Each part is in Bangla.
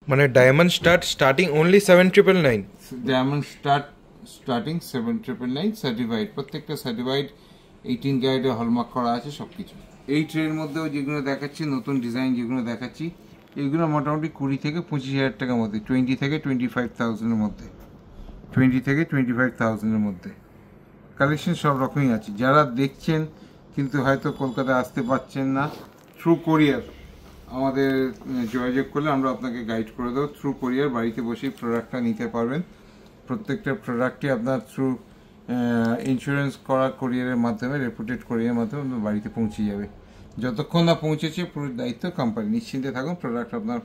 মানে diamond starting only 7999। Diamond starting 7999 certified, প্রত্যেকটা সার্টিফাইড 18 ক্যারেটে হলমার্ক করা আছে সবকিছু। এই ট্রের মধ্যেও যেগুলো দেখাচ্ছি নতুন ডিজাইন যেগুলো দেখাচ্ছি এইগুলো মোটামুটি 20 থেকে 25,000 টাকার মধ্যে, 20 থেকে 25,000-এর মধ্যে, 20 থেকে 25,000-এর মধ্যে কালেকশন সব রকমই আছে। যারা দেখছেন কিন্তু হয়তো কলকাতায় আসতে পারছেন না, থ্রু কোরিয়ার আমাদের যোগাযোগ করলে আমরা আপনাকে গাইড করে দেবো। থ্রু কোরিয়ার বাড়িতে বসেই প্রোডাক্টটা নিতে পারবেন। প্রত্যেকটা প্রোডাক্টই আপনার থ্রু ইন্স্যুরেন্স করা কোরিয়ারের মাধ্যমে, রেপুটেড কোরিয়ারের মাধ্যমে আপনার বাড়িতে পৌঁছে যাবে। যতক্ষণ না পৌঁছেছে পুরো দায়িত্ব কোম্পানি, নিশ্চিন্তে থাকুন, প্রোডাক্ট আপনার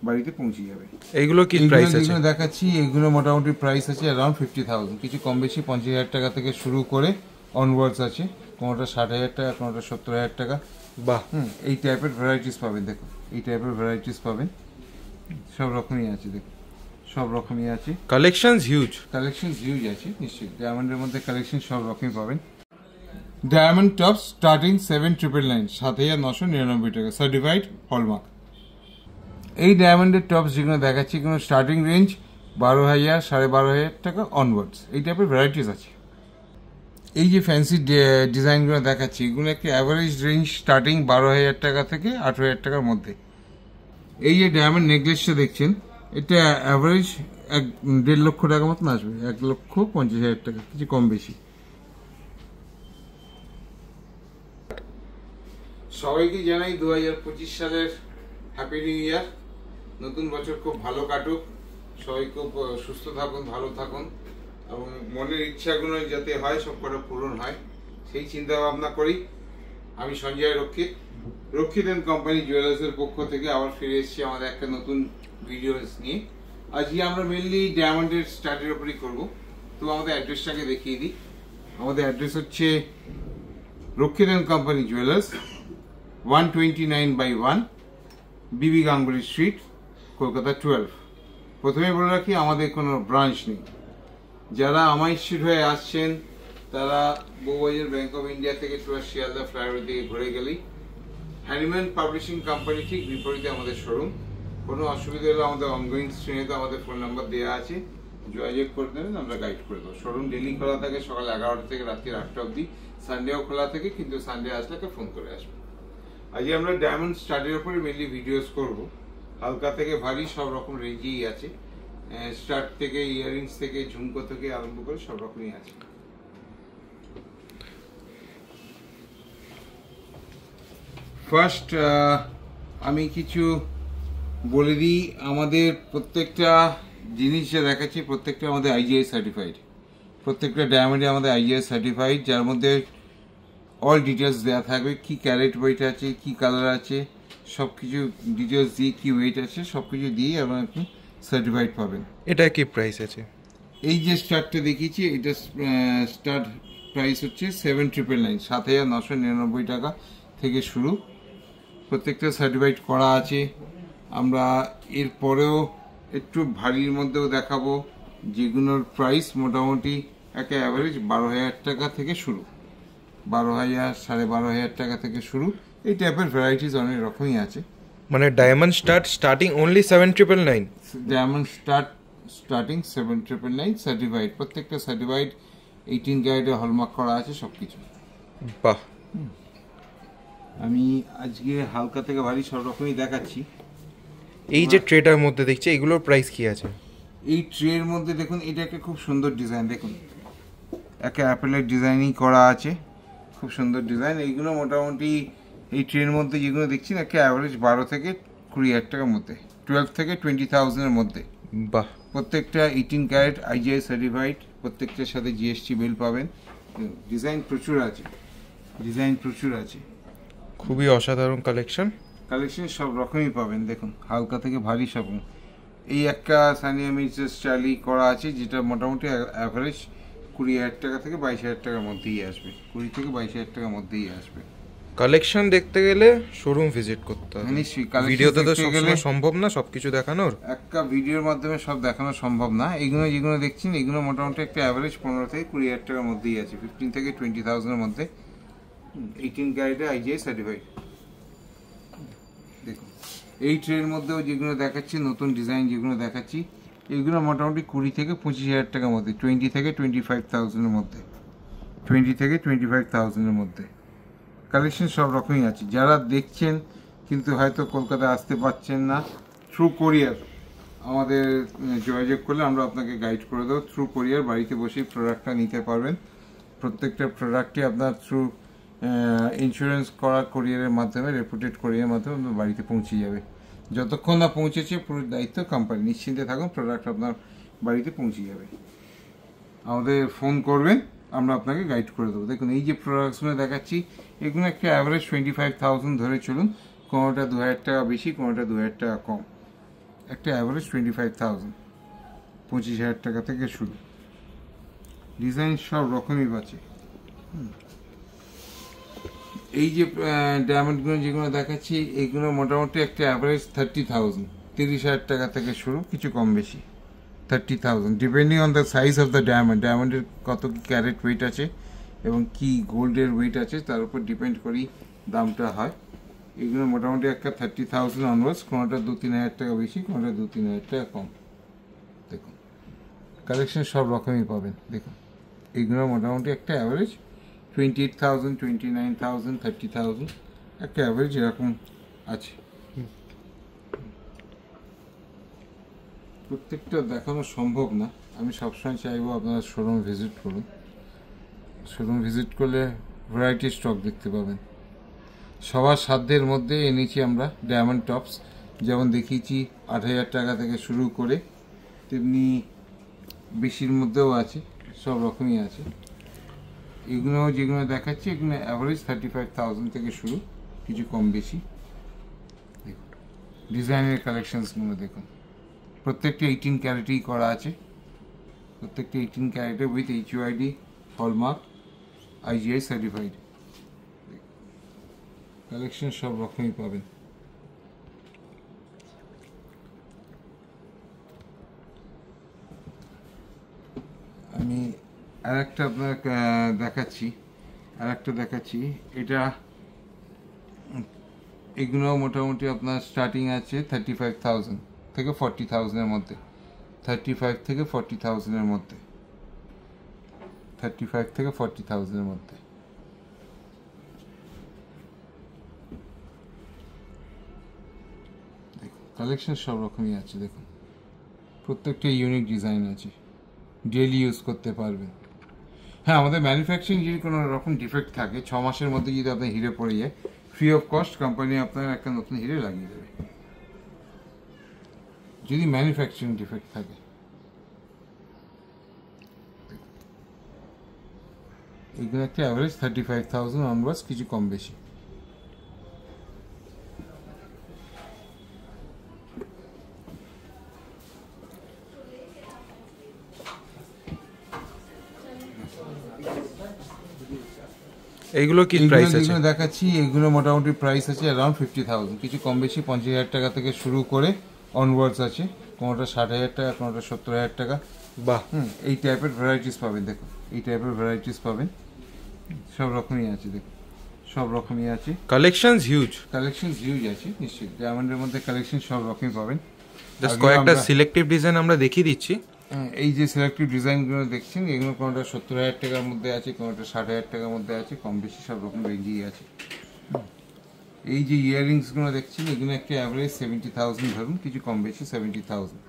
বাড়িতে পৌঁছে যাবে। এইগুলো কি প্রাইস আছে? দেখাচ্ছি এগুলো মোটামুটি প্রাইস আছে অ্যারাউন্ড 50,000, কিছু কম বেশি 50,000 টাকা থেকে শুরু করে অনওয়ার্ডস আছে, কোনোটা 60,000 টাকা, কোনোটা 70,000 টাকা। বাহ, এই টাইপের ভ্যারাইটিস পাবেন, দেখুন এই টাইপের ভ্যারাইটিস পাবেন, সব রকমই আছে, দেখুন সব রকমই আছে। কালেকশন হিউজ আছে নিশ্চয়ই, ডায়মন্ডের মধ্যে কালেকশন সব রকমই পাবেন। ডায়মন্ড টপ স্টার্টিং 7,999, 7,999 টাকা, সার্টিফাইড হলমার্ক। এই ডায়মন্ডের টপস যেগুলো দেখাচ্ছি কোনো স্টার্টিং রেঞ্জ 12,000, 12,500 টাকা অনওয়ার্ডস, এই টাইপের ভ্যারাইটিস আছে। এই যে ফ্যান্সি ডিজাইনগুলো দেখাচ্ছি এগুলো একটা অ্যাভারেজ রেঞ্জ স্টার্টিং 12,000 টাকা থেকে 18,000 টাকার মধ্যে। এই যে ডায়মন্ড নেকলেসটা দেখছেন এটা অ্যাভারেজ 1.5 লক্ষ টাকার মতন আসবে, 1,50,000 টাকা, কিছু কম বেশি। সবাইকে জানাই 2025 সালের হ্যাপি নিউ ইয়ার। নতুন বছর খুব ভালো কাটুক, সবাই খুব সুস্থ থাকুন, ভালো থাকুন এবং মনের ইচ্ছাগুলো যাতে হয় সব কটা পূরণ হয় সেই চিন্তা ভাবনা করি। আমি সঞ্জয় রক্ষিত এন্ড কোম্পানি জুয়েলার্সের পক্ষ থেকে আবার ফিরে এসেছি আমাদের একটা নতুন ভিডিওস নিয়ে। আজকে আমরা মেনলি ডায়মন্ডের স্টার্টের উপরই করবো। তো আমাদের অ্যাড্রেসটাকে দেখিয়ে দিই। আমাদের অ্যাড্রেস হচ্ছে রক্ষিত and company jewellers, 129/1 Bibi Ganguly street, Kolkata 12। প্রথমে বলে রাখি আমাদের কোনো ব্রাঞ্চ নেই। যারা আমাই স্ট্রিট হয়ে আসছেন তারা বউবাজার ব্যাংক অফ ইন্ডিয়া থেকে শিয়ালদা ফ্লাইওভার দিকে ঘুরে গেলেই হ্যানিম্যান পাবলিশিং কোম্পানি ঠিক বিপরীতে আমাদের শোরুম। কোনো অসুবিধা হলে আমাদের অনগোয়িং স্ক্রিনে আমাদের ফোন নাম্বার দেওয়া আছে, যোগাযোগ করে দেবেন, আমরা গাইড করে দেবো। শোরুম ডেলি খোলা থাকে সকাল 11টা থেকে রাত্রি 8টা অবধি, সানডেও খোলা থাকে, কিন্তু সানডে আসলে ফোন করে আসবে। আজকে আমরা ডায়মন্ড স্টার্টের উপরে মেনলি ভিডিওস করব। হালকা থেকে ভারী সব রকম রেঞ্জেই আছে, স্টার্ট থেকে ইয়ারিংস থেকে ঝুমকো থেকে আরম্ভ করে সব রকমই আছে। ফার্স্ট আমি কিছু বলে দিই, আমাদের প্রত্যেকটা জিনিস যা দেখাচ্ছি প্রত্যেকটা আমাদের আইজিআই সার্টিফাইড, প্রত্যেকটা ডায়মন্ডে আমাদের আইজিআই সার্টিফাইড, যার মধ্যে অল ডিটেলস দেওয়া থাকবে, কি ক্যারেট ওয়েট আছে, কি কালার আছে, সব কিছু ডিটেলস দিয়ে, কি ওয়েট আছে সব কিছু দিয়ে এবং আপনি সার্টিফাইড পাবেন। এটা কি প্রাইস আছে? এই যে স্টার্টটা দেখিয়েছি এটা স্টার্ট প্রাইস হচ্ছে 7,999, 7,999 টাকা থেকে শুরু। প্রত্যেকটা সার্টিফাইড করা আছে। আমরা এরপরেও একটু ভারীর মধ্যেও দেখাবো যেগুলোর প্রাইস মোটামুটি একটা অ্যাভারেজ 12,000 টাকা থেকে শুরু, 12,000, 12,500 টাকা থেকে শুরু। এই টাইপের ভ্যারাইটিস অনেক রকমই আছে। মানে diamond starting only 7,999। Diamond starting 7,999 certified, প্রত্যেকটা সার্টিফাইড 18 ক্যারেটে হলমার্ক করা আছে সবকিছু। বাহ, আমি আজকে হালকা থেকে ভারী সব রকমই দেখাচ্ছি। এই যে ট্রেটার মধ্যে দেখছি এগুলোর প্রাইস কি আছে? এই ট্রের মধ্যে দেখুন এটা একটা খুব সুন্দর ডিজাইন, দেখুন একটা অ্যাপেলের ডিজাইনই করা আছে, খুব সুন্দর ডিজাইন। এইগুলো মোটামুটি এই ট্রের মধ্যে যেগুলো দেখছি একটা অ্যাভারেজ 12 থেকে 20,000 টাকার মধ্যে, 12 থেকে 20,000-এর মধ্যে। বাহ, প্রত্যেকটা 18 ক্যারেট আইজিআই সার্টিফাইড, প্রত্যেকটার সাথে জিএসটি বিল পাবেন। ডিজাইন প্রচুর আছে, খুবই অসাধারণ কালেকশন সব রকমই পাবেন। দেখুন হালকা থেকে ভারী সব। এই একটা সানিয়া মির্জা স্টাইলি করা আছে যেটা মোটামুটি অ্যাভারেজ 20,000 টাকা থেকে 22,000 টাকার মধ্যেই আসবে, 20 থেকে 22,000 টাকার মধ্যেই আসবে। কালেকশন দেখতে গেলে শোরুম ভিজিট করতে হবে। নিশ্চয়ই, ভিডিওতে তো সবসময় সম্ভব না সবকিছু দেখানোর, একটা ভিডিওর মাধ্যমে সব দেখানো সম্ভব না। এইগুলো যেগুলো দেখছেন এগুলো মোটামুটি একটা অ্যাভারেজ 15 থেকে 20,000 টাকার মধ্যেই আছে, 15 থেকে 20,000-এর মধ্যে, 18 ক্যারেটে আইজিআই সার্টিফাইড। দেখুন এই ট্রের মধ্যেও যেগুলো দেখাচ্ছি নতুন ডিজাইন যেগুলো দেখাচ্ছি এগুলো মোটামুটি 20 থেকে 25,000 টাকার মধ্যে, 20 থেকে 25,000-এর মধ্যে, 20 থেকে 25,000-এর মধ্যে কালেকশন সব রকমই আছে। যারা দেখছেন কিন্তু হয়তো কলকাতায় আসতে পারছেন না, থ্রু কোরিয়ার আমাদের যোগাযোগ করলে আমরা আপনাকে গাইড করে দেবো। থ্রু কোরিয়ার বাড়িতে বসেই প্রোডাক্টটা নিতে পারবেন। প্রত্যেকটা প্রোডাক্টই আপনার থ্রু ইন্স্যুরেন্স করা কোরিয়ারের মাধ্যমে, রেপুটেড কোরিয়ারের মাধ্যমে আপনার বাড়িতে পৌঁছে যাবে। যতক্ষণ না পৌঁছেছে পুরো দায়িত্ব কোম্পানি, নিশ্চিন্তে থাকুন, প্রোডাক্ট আপনার বাড়িতে পৌঁছে যাবে। আমাদের ফোন করবেন, আমরা আপনাকে গাইড করে দেবো। দেখুন এই যে প্রোডাক্টসগুলো দেখাচ্ছি এগুলো একটা অ্যাভারেজ 25,000 ধরে চলুন, কোনোটা 2,000 টাকা বেশি, কোনোটা 2,000 টাকা কম, একটা অ্যাভারেজ 25,000, 25,000 টাকা থেকে শুরু। ডিজাইন সব রকমই আছে। এই যে ডায়মন্ডগুলো যেগুলো দেখাচ্ছি এগুলো মোটামুটি একটা অ্যাভারেজ 30,000, 30,000 টাকা থেকে শুরু, কিছু কম বেশি 30,000, depending on the size of the diamond. ডায়মন্ডের কত কি ক্যারেট ওয়েট আছে এবং কি গোল্ডের ওয়েট আছে তার উপর ডিপেন্ড করেই দামটা হয়। এগুলো মোটামুটি একটা 30,000 অনওয়ার্ডস, কোনোটা 2-3,000 টাকা বেশি, কোনোটা 2-3,000 টাকা কম। দেখুন কালেকশন সব রকমই পাবেন। দেখুন এগুলো মোটামুটি একটা অ্যাভারেজ 28,000, 29,000, 30,000 একটা অ্যাভারেজ এরকম আছে। প্রত্যেকটা দেখানো সম্ভব না, আমি সবসময় চাইবো আপনারা শোরুম ভিজিট করুন। শোরুম ভিজিট করলে ভ্যারাইটি স্টক দেখতে পাবেন। সবার সাধ্যের মধ্যে এনেছি আমরা ডায়মন্ড টপস, যেমন দেখিয়েছি 8,000 টাকা থেকে শুরু করে, তেমনি বেশির মধ্যেও আছে, সব রকমই আছে। এগুলো যেগুলো দেখাচ্ছি এগুলো অ্যাভারেজ 35,000 থেকে শুরু, কিছু কম বেশি। দেখুন ডিজাইনের কালেকশনসগুলো দেখুন, প্রত্যেকটা 18 ক্যারেটেই করা আছে, প্রত্যেকটা 18 ক্যারেটে with HUID, hallmark, IGI certified. Collection সব রকমই পাবেন। আমি আরেকটা আপনাকে দেখাচ্ছি, এটা এগুলো মোটামুটি আপনার স্টার্টিং আছে 35,000 থেকে 40,000-এর মধ্যে, 35 থেকে 40,000-এর মধ্যে, 35 থেকে 40,000-এর মধ্যে। কালেকশন সব রকমই আছে। দেখুন প্রত্যেকটা ইউনিক ডিজাইন আছে, ডেইলি ইউজ করতে পারবেন। হ্যাঁ, আমাদের ম্যানুফ্যাকচারিং যদি কোনো রকম ডিফেক্ট থাকে 6 মাসের মধ্যে যদি আপনার হিরে পড়ে যায়, ফ্রি অফ কস্ট কোম্পানি আপনার একটা নতুন হিরে লাগিয়ে দেবে, যদি ম্যানুফ্যাকচারিং ডিফেক্ট থাকে। এগুলো একটা অ্যাভারেজ 35,000 অনওয়ার্ডস, কিছু কম বেশি। এইগুলো কি প্রাইস আছে? দেখাচ্ছি এগুলো মোটামুটি প্রাইস আছে অ্যারাউন্ড 50,000, কিছু কম বেশি 50,000 টাকা থেকে শুরু করে অনওয়ার্ডস আছে, কোনোটা 60,000 টাকা, কোনোটা 70,000 টাকা। বাহ, এই টাইপের ভ্যারাইটিস পাবেন। দেখুন এই টাইপের ভ্যারাইটিস পাবেন, সব রকমই আছে। দেখুন সব রকমই আছে, কালেকশন হিউজ আছে নিশ্চয়ই। ডায়মন্ডের মধ্যে কালেকশন সব রকমই পাবেন। জাস্ট কয়েকটা সিলেক্টিভ ডিজাইন আমরা দেখিয়ে দিচ্ছি। এই যে সিলেক্টিভ ডিজাইনগুলো দেখছেন এগুলো কোনোটা 70,000 টাকার মধ্যে আছে, কোনোটা 60,000 টাকার মধ্যে আছে, কম বেশি সব রকম রেঞ্জেই আছে। এই যে ইয়াররিংসগুলো দেখছেন এগুলো একটা অ্যাভারেজ 70,000 ধরুন, কিছু কম বেশি 70,000,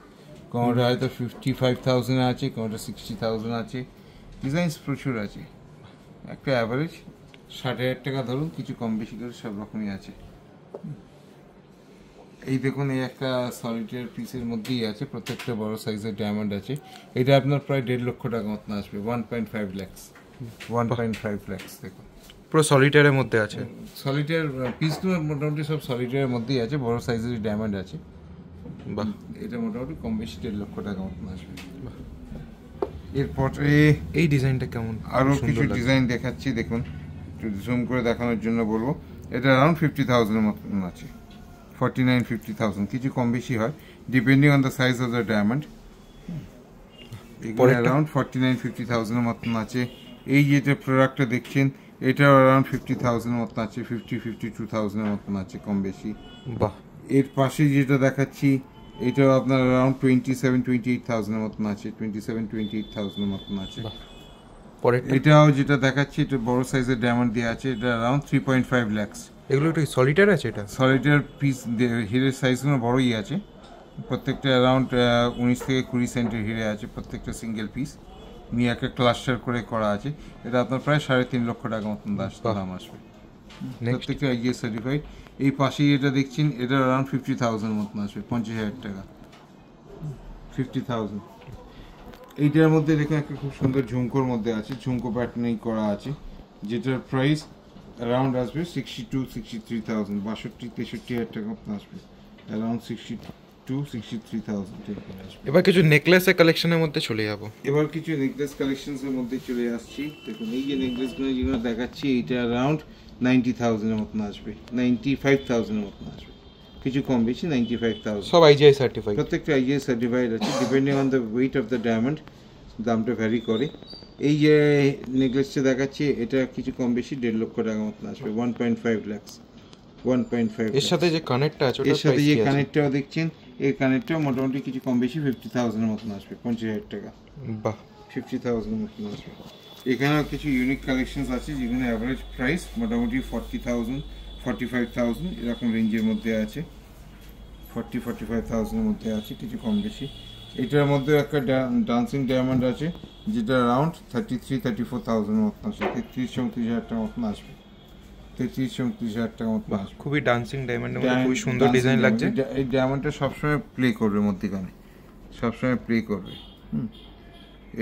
কোনোটা হয়তো 55,000 আছে, কোনোটা 60,000 আছে, ডিজাইনস প্রচুর আছে। একটা অ্যাভারেজ 60,000 টাকা ধরুন, কিছু কম বেশি করে সব রকমই আছে। এই দেখুন এই একটা সলিটার পিসের মধ্যেই আছে, প্রত্যেকটা বড় সাইজের ডায়মন্ড আছে। এটা আপনার প্রায় 1.5 লক্ষ টাকা মতন আসবে, 1.5 lakhs, 1.5 lakhs। দেখুন পুরো সলিটারের মধ্যে আছে। সলিটার পিসগুলো মোটামুটি সব সলিটারের মধ্যেই আছে, বড় সাইজের ডায়মন্ড আছে। বাহ, এটা মোটামুটি কম বেশি 1.5 লক্ষ টাকা মতন আসবে। এরপরে এই ডিজাইনটা কেমন? আরো কিছু ডিজাইন দেখাচ্ছি, দেখুন একটু জুম করে দেখানোর জন্য বলবো। এটা অ্যারাউন্ড 50,000-এর মতন আছে, 49-50,000, কিছু কম বেশি হয় depending on the size of the diamond. এগুলো অ্যারাউন্ড 49-50,000-এর মতন আছে। এই যেটা প্রোডাক্টটা দেখছেন এটাও অ্যারাউন্ড 50,000-এর মতন আছে, 52,000-এর মতন আছে, কম বেশি। বাহ, এর পাশে যেটা দেখাচ্ছি এটা আপনার অ্যারাউন্ড 27-28,000 এর মতন আছে, 27-28,000 এর মতন আছে। পরের এটাও যেটা দেখাচ্ছি এটা বড় সাইজের ডায়মন্ড দেওয়া আছে, এটা অ্যারাউন্ড 3.5 lakhs। এগুলো একটু সলিটার আছে এটা? সলিটার পিস হিরের সাইজগুলো বড়ই আছে, প্রত্যেকটা অ্যারাউন্ড 19 থেকে 20 সেন্টের হিরে আছে, প্রত্যেকটা সিঙ্গেল পিস নিয়ে একটা ক্লাস্টার করে করা আছে। এটা আপনার প্রায় 3.5 লক্ষ টাকা মতন দাম আসবে, প্রত্যেকটা আইজিএস সার্টিফাইড। এই পাশেই এটা দেখছেন এটা অ্যারাউন্ড 50,000 মতন আসবে, 50,000 টাকা, 50,000। এইটার মধ্যে দেখেন একটা খুব সুন্দর ঝুমকোর মধ্যে আছে, ঝুমকো প্যাটার্নেই করা আছে, যেটার প্রাইস অ্যারাউন্ড আসবে 62-63,000, 62-63,000 টাকা মতন আসবে, অ্যারাউন্ড 62-63,000 টাকা আসবে। এবার কিছু নেকলেসের কালেকশনের মধ্যে চলে যাব। এবার কিছু নেকলেস কালেকশনসের মধ্যে চলে আসছি। দেখুন এই যে নেকলেসগুলো যেগুলো দেখাচ্ছি এটা অ্যারাউন্ড 90,000 এর মতন আসবে, 95,000 এর মতন আসবে, কিছু কম বেশি 95,000। সব আইজিআই সার্টিফাইড, প্রত্যেকটা আইজিআই সার্টিফাইড আছে, depending on the weight of the diamond দামটা ভ্যারি করে। এই যে নেকলেসটা দেখাচ্ছি এটা কিছু কম বেশি 1.5 লক্ষ টাকা মতন আসবে, 1.5 lakhs, 1.5। এর সাথে যে কানেক্টটা আছে এর সাথে যে কানেক্টটাও দেখছেন, এই কানেক্টটাও মোটামুটি কিছু কম বেশি 50,000 এর মতন আসবে, 50,000 টাকা, বাহ 50,000 এর মতন আসবে। এখানেও কিছু ইউনিক কালেকশনস আছে যেগুলো অ্যাভারেজ প্রাইস মোটামুটি 40,000, 45,000 এরকম রেঞ্জের মধ্যে আছে, 40-45,000 এর মধ্যে আছে, কিছু কম বেশি। এটার মধ্যে একটা ডান্সিং ডায়মন্ড আছে যেটা অ্যারাউন্ড 33-34,000 এর মতন আসবে, 33-34,000 টাকা মতন আসবে, 33-34,000 টাকা মতন আসবে। খুবই ডান্সিং ডায়মন্ডের মধ্যে খুবই সুন্দর ডিজাইন লাগছে। এই ডায়মন্ডটা সবসময় প্লে করবে মধ্যিখানে, সবসময় প্লে করবে।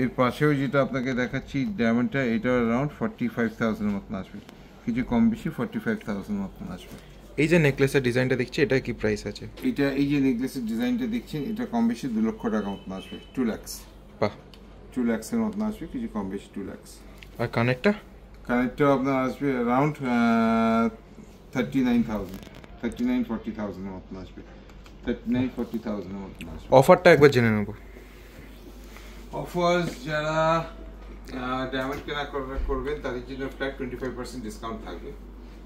এর পাশেও যেটা আপনাকে দেখাচ্ছি ডায়মন্ডটা, এটা অ্যারাউন্ড 45,000 এর মতন আসবে, কিছু কম বেশি 45,000 এর মতন আসবে। এই যে নেকলেসের ডিজাইনটা দেখছি এটা কি প্রাইস আছে? এটা এই যে নেকলেসের ডিজাইনটা দেখছেন এটা কম বেশি 2 লক্ষ টাকা মতন আসবে, 2 lakhs। বাহ 2 lakhs এর মতন আসবে, কিছু কম বেশি 2 lakhs। আর কানেক্টটা? কানেক্টটা আপনার আসবে অ্যারাউন্ড 39,000, 39-40,000 এর মতন আসবে, 39-40,000 এর মতন আসবে। অফারটা একবার জেনে নেব। অফার্স যারা ডায়মন্ড কেনা করবেন তাদের জন্য ফ্ল্যাট 25% ডিসকাউন্ট থাকবে,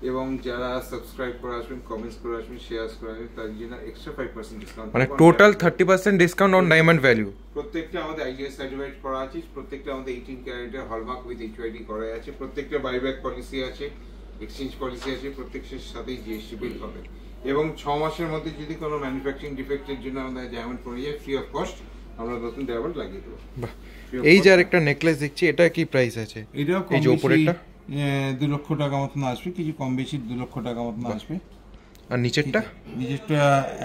এবং যারা সাবস্ক্রাইব করে আসবেন, কমেন্টস করে আসবেন, শেয়ার করে আসবেন তাদের জন্য এক্সট্রা 5% ডিসকাউন্ট, মানে total 30% discount on diamond value. প্রত্যেকটা আমাদের আইজিআই সার্টিফাইড করা আছে, প্রত্যেকটা আমাদের 18 ক্যারেটের হলমার্ক উইথ এইচওআইডি করা আছে, প্রত্যেকটা বাইব্যাক পলিসি আছে, এক্সচেঞ্জ পলিসি আছে, প্রত্যেকটার সাথেই জিএসটি বিল হবে, এবং 6 মাসের মধ্যে যদি কোনো ম্যানুফ্যাকচারিং ডিফেক্টের জন্য আমাদের ডায়মন্ড পড়ে যায় ফ্রি অফ কস্ট আমরা নতুন ডায়মন্ড লাগিয়ে দেবো। এই যে আরেকটা নেকলেস দেখছি এটা কি প্রাইস আছে? এটাও এই যে উপরেরটা 2 লক্ষ টাকা মতন আসবে, কিছু কম বেশি 2 লক্ষ টাকা মতন আসবে। আর নিচেরটা? নিচেরটা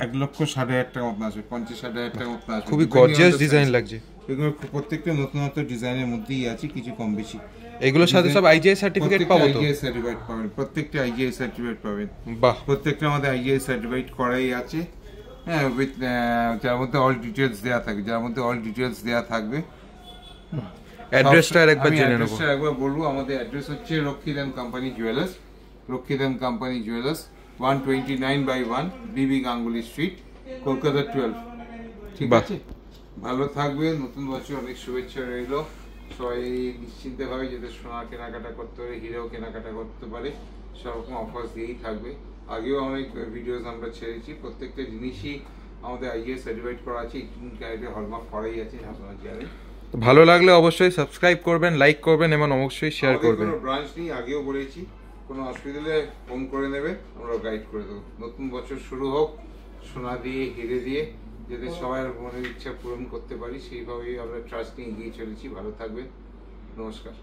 1,60,000 টাকা মতন আসবে, 50-60,000 টাকা মতন আসবে। খুবই গর্জিয়াস ডিজাইন লাগছে। এগুলো প্রত্যেকটা নতুনত্ব ডিজাইনের মধ্যেই আছে, কিছু কম বেশি। এগুলোর সাথে সব আইজিআই সার্টিফিকেট পাবো তো? আইজিআই সার্টিফাইড পাবেন, প্রত্যেকটা আইজিআই সার্টিফাইড পাবেন। বাহ, প্রত্যেকটা আমাদের আইজিআই সার্টিফাইড করাই আছে, হ্যাঁ, উইথ যার মধ্যে অল ডিটেইলস দেয়া থাকবে, যার মধ্যে অল ডিটেইলস দেয়া থাকবে। অ্যাড্রেসটা আরেকবার জেনে নেব। অ্যাড্রেসটা একবার বলবো, আমাদের অ্যাড্রেস হচ্ছে রক্ষিদান কোম্পানি জুয়েলার্স, রক্ষিদান কোম্পানি জুয়েলার্স, 129/1 বিবি গাঙ্গুলি স্ট্রিট, কলকাতা 12। ঠিক আছে, ভালো থাকবেন, নতুন বছর অনেক শুভেচ্ছা রইল। সবাই নিশ্চিন্তে ভাবে যাতে সোনা কেনাকাটা করতে পারে, হিরেও কেনাকাটা করতে পারে, সব রকম অফার দিয়েই থাকবে। আগেও অনেক ভিডিওস আমরা ছেড়েছি, প্রত্যেকটা জিনিসই আমাদের আইজিআই সার্টিফাইড করা আছে, 18 ক্যারেটের হলমার্ক করাই আছে, আপনারা জানেন। ভালো লাগলে অবশ্যই সাবস্ক্রাইব করবেন, লাইক করবেন এবং অবশ্যই শেয়ার করবেন। কোনো ব্রাঞ্চ নেই, আগেও বলেছি, কোনো অসুবিধা হলে ফোন করে নেবে, আমরা গাইড করে দেবো। নতুন বছর শুরু হোক সোনা দিয়ে, হিরে দিয়ে, যাতে সবার মনের ইচ্ছা পূরণ করতে পারি, সেইভাবেই আমরা ট্রাস্ট নিয়ে এগিয়ে চলেছি। ভালো থাকবেন, নমস্কার।